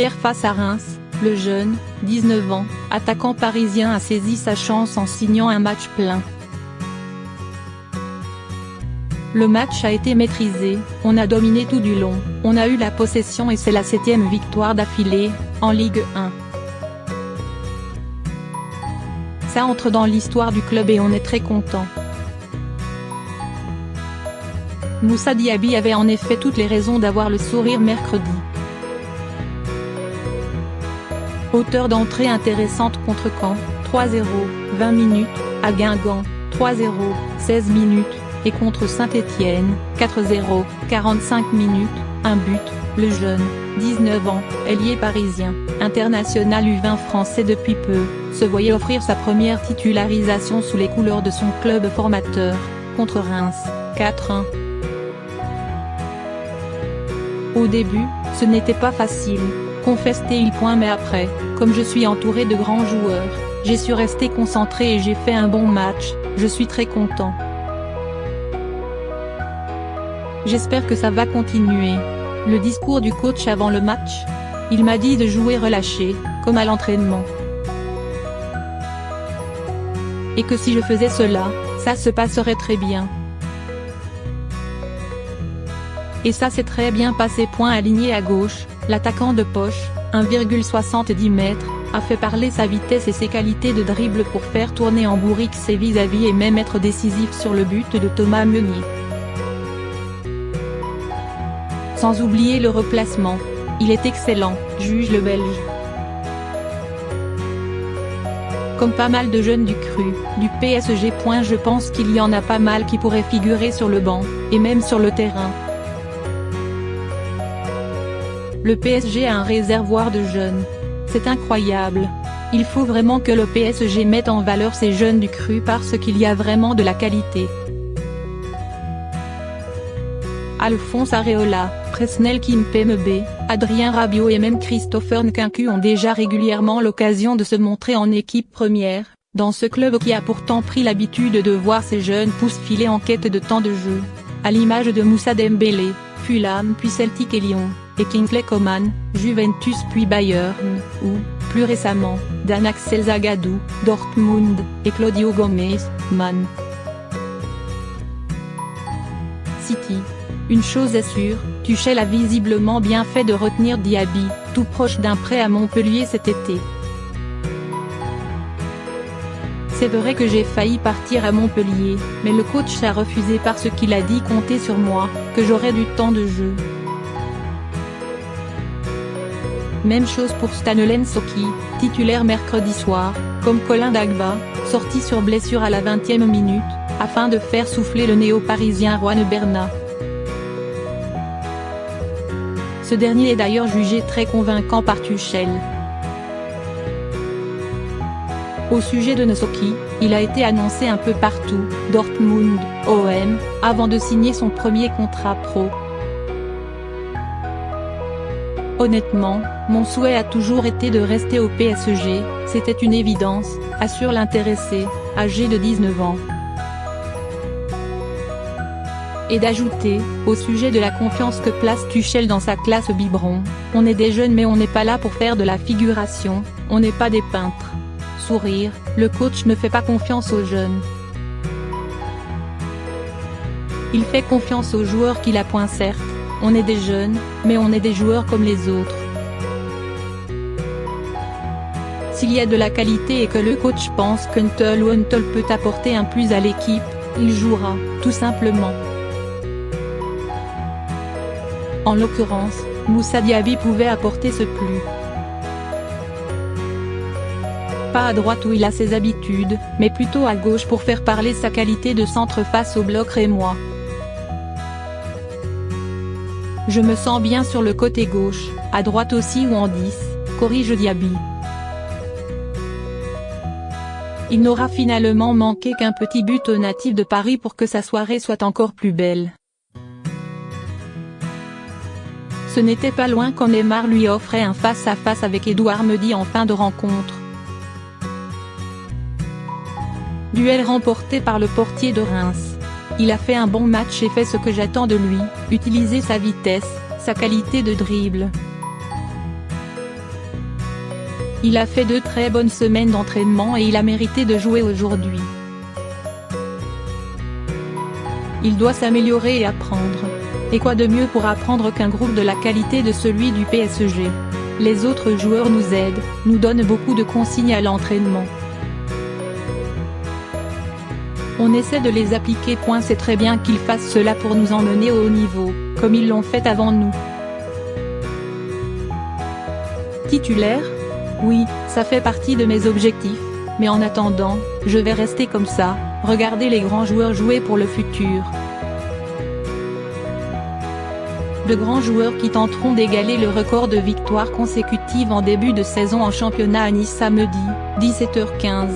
Hier face à Reims, le jeune, 19 ans, attaquant parisien a saisi sa chance en signant un match plein. Le match a été maîtrisé, on a dominé tout du long, on a eu la possession et c'est la 7e victoire d'affilée, en Ligue 1. Ça entre dans l'histoire du club et on est très content. Moussa Diaby avait en effet toutes les raisons d'avoir le sourire mercredi. Auteur d'entrée intéressante contre Caen, 3-0, 20 minutes, à Guingamp, 3-0, 16 minutes, et contre Saint-Étienne, 4-0, 45 minutes, un but, le jeune, 19 ans, ailier parisien, international U20 français depuis peu, se voyait offrir sa première titularisation sous les couleurs de son club formateur, contre Reims, 4-1. Au début, ce n'était pas facile, confesse-t-il. Mais après, comme je suis entouré de grands joueurs, j'ai su rester concentré et j'ai fait un bon match, je suis très content. J'espère que ça va continuer. Le discours du coach avant le match? Il m'a dit de jouer relâché, comme à l'entraînement. Et que si je faisais cela, ça se passerait très bien. Et ça s'est très bien passé. Aligné à gauche, l'attaquant de poche, 1,70 m, a fait parler sa vitesse et ses qualités de dribble pour faire tourner en bourrique ses vis-à-vis et même être décisif sur le but de Thomas Meunier. Sans oublier le replacement. Il est excellent, juge le Belge. Comme pas mal de jeunes du cru, du PSG. Je pense qu'il y en a pas mal qui pourraient figurer sur le banc, et même sur le terrain. Le PSG a un réservoir de jeunes. C'est incroyable. Il faut vraiment que le PSG mette en valeur ces jeunes du cru parce qu'il y a vraiment de la qualité. Alphonse Areola, Presnel Kimpembe, Adrien Rabiot et même Christopher Nkunku ont déjà régulièrement l'occasion de se montrer en équipe première, dans ce club qui a pourtant pris l'habitude de voir ces jeunes pousses filer en quête de temps de jeu. À l'image de Moussa Dembélé, Fulham puis Celtic et Lyon, et Kingsley Coman, Juventus puis Bayern, ou, plus récemment, Dan Axel Zagadou, Dortmund, et Claudio Gomez, Man City. Une chose est sûre, Tuchel a visiblement bien fait de retenir Diaby, tout proche d'un prêt à Montpellier cet été. C'est vrai que j'ai failli partir à Montpellier, mais le coach a refusé parce qu'il a dit compter sur moi, que j'aurais du temps de jeu. Même chose pour Stanley Soki, titulaire mercredi soir, comme Colin Dagba, sorti sur blessure à la 20e minute, afin de faire souffler le néo-parisien Juan Bernat. Ce dernier est d'ailleurs jugé très convaincant par Tuchel. Au sujet de Nsoki, il a été annoncé un peu partout, Dortmund, OM, avant de signer son premier contrat pro. Honnêtement, mon souhait a toujours été de rester au PSG, c'était une évidence, assure l'intéressé, âgé de 19 ans. Et d'ajouter, au sujet de la confiance que place Tuchel dans sa classe biberon, on est des jeunes mais on n'est pas là pour faire de la figuration, on n'est pas des peintres. Sourire, le coach ne fait pas confiance aux jeunes. Il fait confiance aux joueurs qu'il a. Certes, on est des jeunes, mais on est des joueurs comme les autres. S'il y a de la qualité et que le coach pense qu'Untel ou Untel peut apporter un plus à l'équipe, il jouera, tout simplement. En l'occurrence, Moussa Diaby pouvait apporter ce plus. Pas à droite où il a ses habitudes, mais plutôt à gauche pour faire parler sa qualité de centre face au bloc rémois. Je me sens bien sur le côté gauche, à droite aussi ou en 10, corrige Diaby. Il n'aura finalement manqué qu'un petit but au natif de Paris pour que sa soirée soit encore plus belle. Ce n'était pas loin quand Neymar lui offrait un face-à-face avec Edouard Mendy en fin de rencontre. Duel remporté par le portier de Reims. Il a fait un bon match et fait ce que j'attends de lui, utiliser sa vitesse, sa qualité de dribble. Il a fait 2 très bonnes semaines d'entraînement et il a mérité de jouer aujourd'hui. Il doit s'améliorer et apprendre. Et quoi de mieux pour apprendre qu'un groupe de la qualité de celui du PSG? Les autres joueurs nous aident, nous donnent beaucoup de consignes à l'entraînement. On essaie de les appliquer. C'est très bien qu'ils fassent cela pour nous emmener au haut niveau, comme ils l'ont fait avant nous. Titulaire? Oui, ça fait partie de mes objectifs, mais en attendant, je vais rester comme ça, regarder les grands joueurs jouer pour le futur. De grands joueurs qui tenteront d'égaler le record de victoires consécutives en début de saison en championnat à Nice samedi, 17h15.